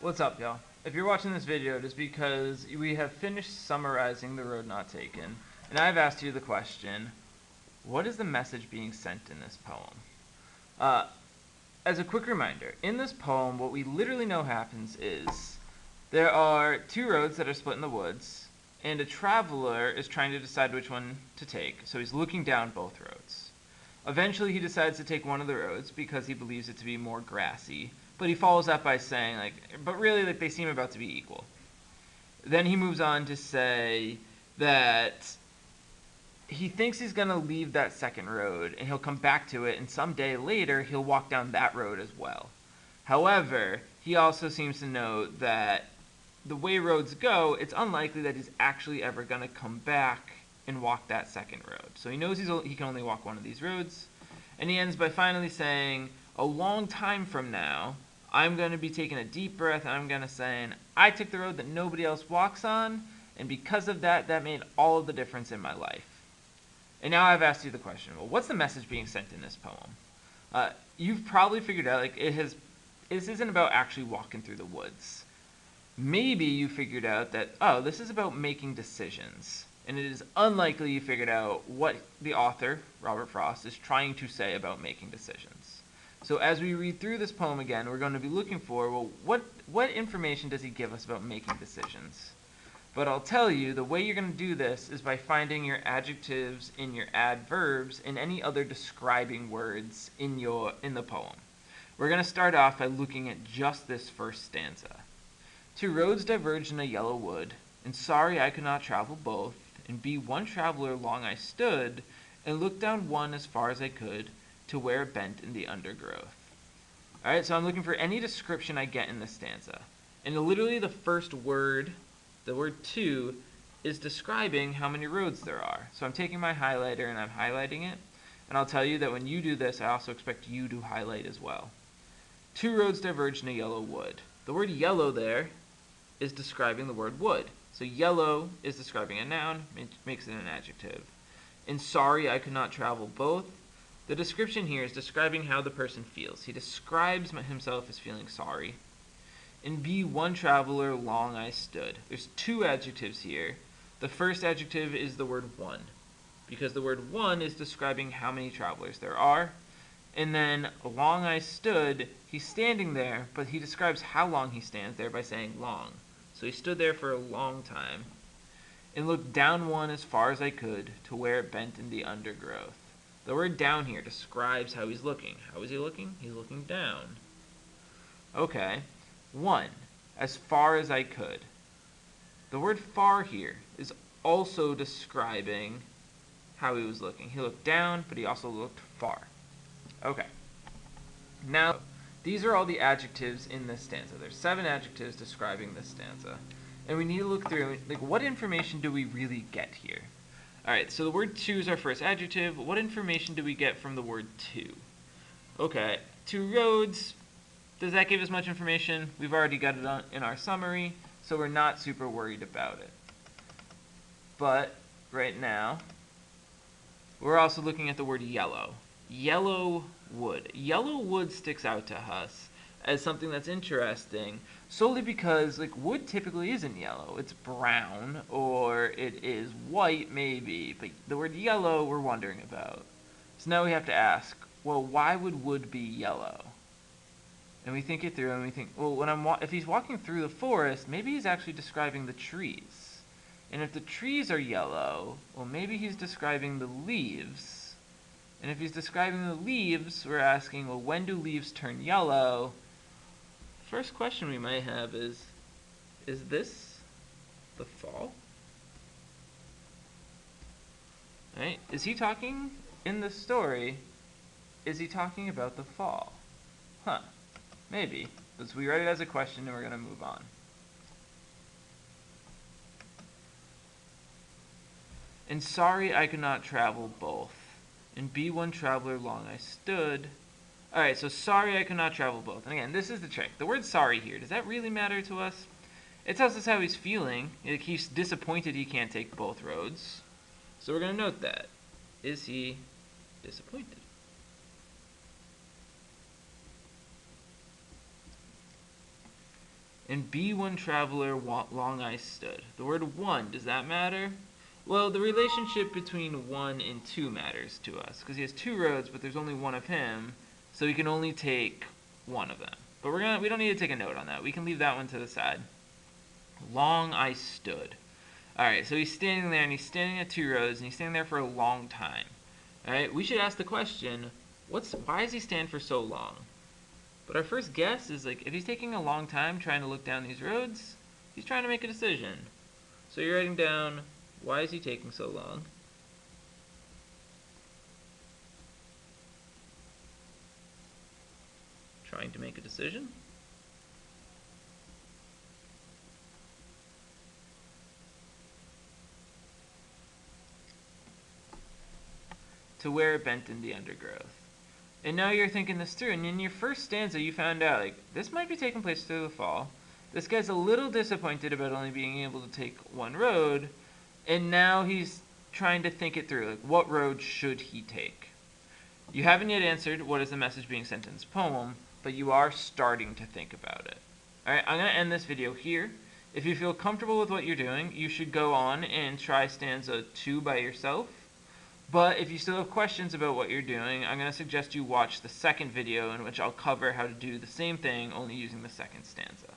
What's up, y'all? If you're watching this video, it is because we have finished summarizing The Road Not Taken, and I've asked you the question, what is the message being sent in this poem? Uh, as a quick reminder, in this poem, what we literally know happens is there are two roads that are split in the woods, and a traveler is trying to decide which one to take, so he's looking down both roads. Eventually, he decides to take one of the roads because he believes it to be more grassy, but he follows that by saying, but really, they seem about to be equal. Then he moves on to say that he thinks he's going to leave that second road and he'll come back to it, and someday later he'll walk down that road as well. However, he also seems to know that the way roads go, it's unlikely that he's actually ever going to come back and walk that second road. So he knows he can only walk one of these roads, and he ends by finally saying, a long time from now, I'm going to be taking a deep breath and I'm going to say, I took the road that nobody else walks on, and because of that, that made all of the difference in my life. And now I've asked you the question, well, what's the message being sent in this poem? You've probably figured out, this isn't about actually walking through the woods. Maybe you figured out that, oh, this is about making decisions. And it is unlikely you figured out what the author, Robert Frost, is trying to say about making decisions. So as we read through this poem again, we're going to be looking for, well, what information does he give us about making decisions? But I'll tell you, the way you're going to do this is by finding your adjectives in your adverbs and any other describing words in the poem. We're going to start off by looking at just this first stanza. Two roads diverged in a yellow wood, and sorry I could not travel both, and be one traveler long I stood, and looked down one as far as I could, to where it bent in the undergrowth. Alright, so I'm looking for any description I get in this stanza. And literally the first word, the word two, is describing how many roads there are. So I'm taking my highlighter and I'm highlighting it, and I'll tell you that when you do this, I also expect you to highlight as well. Two roads diverged in a yellow wood. The word yellow there is describing the word wood. So yellow is describing a noun, makes it an adjective. In sorry I could not travel both, the description here is describing how the person feels. He describes himself as feeling sorry. In be one traveler long I stood. There's two adjectives here. The first adjective is the word one, because the word one is describing how many travelers there are. And then long I stood, he's standing there, but he describes how long he stands there by saying long. So he stood there for a long time, and looked down one as far as I could, to where it bent in the undergrowth. The word down here describes how he's looking. How is he looking? He's looking down. Okay. One, as far as I could. The word far here is also describing how he was looking. He looked down, but he also looked far. Okay. Now, these are all the adjectives in this stanza. There's 7 adjectives describing this stanza. And we need to look through, what information do we really get here? Alright, so the word two is our first adjective. What information do we get from the word two? Okay, two roads. Does that give us much information? We've already got it in our summary, so we're not super worried about it. But right now, we're also looking at the word yellow. Yellow wood. Yellow wood sticks out to us as something that's interesting, solely because wood typically isn't yellow. It's brown, or it is white maybe, but the word yellow we're wondering about. So now we have to ask, well, why would wood be yellow? And we think it through and we think, well, if he's walking through the forest, maybe he's actually describing the trees. And if the trees are yellow, well, maybe he's describing the leaves. And if he's describing the leaves, we're asking, well, when do leaves turn yellow? First question we might have is this the fall? Right? Is he talking in the story? Is he talking about the fall? Huh. Maybe. But we write it as a question and we're going to move on. And sorry I could not travel both. And be one traveler long I stood. Alright, so sorry I could not travel both. And again, this is the trick. The word sorry here, does that really matter to us? It tells us how he's feeling. He's disappointed he can't take both roads. So we're going to note that. Is he disappointed? and be one traveler long I stood. The word one, does that matter? Well, the relationship between 1 and 2 matters to us, because he has 2 roads, but there's only one of him, so he can only take one of them. But we don't need to take a note on that. We can leave that one to the side. Long I stood. Alright, so he's standing there, and he's standing at 2 roads, and he's standing there for a long time. Alright, we should ask the question, why does he stand for so long? But our first guess is, like, if he's taking a long time trying to look down these roads, he's trying to make a decision. So you're writing down, why is he taking so long? Trying to make a decision. To where it bent in the undergrowth. And now you're thinking this through, and in your first stanza you found out, like, this might be taking place through the fall. This guy's a little disappointed about only being able to take one road, and now he's trying to think it through, like, what road should he take? You haven't yet answered what is the message being sent in this poem, but you are starting to think about it. Alright, I'm going to end this video here. If you feel comfortable with what you're doing, you should go on and try stanza 2 by yourself. But if you still have questions about what you're doing, I'm going to suggest you watch the second video in which I'll cover how to do the same thing, only using the second stanza.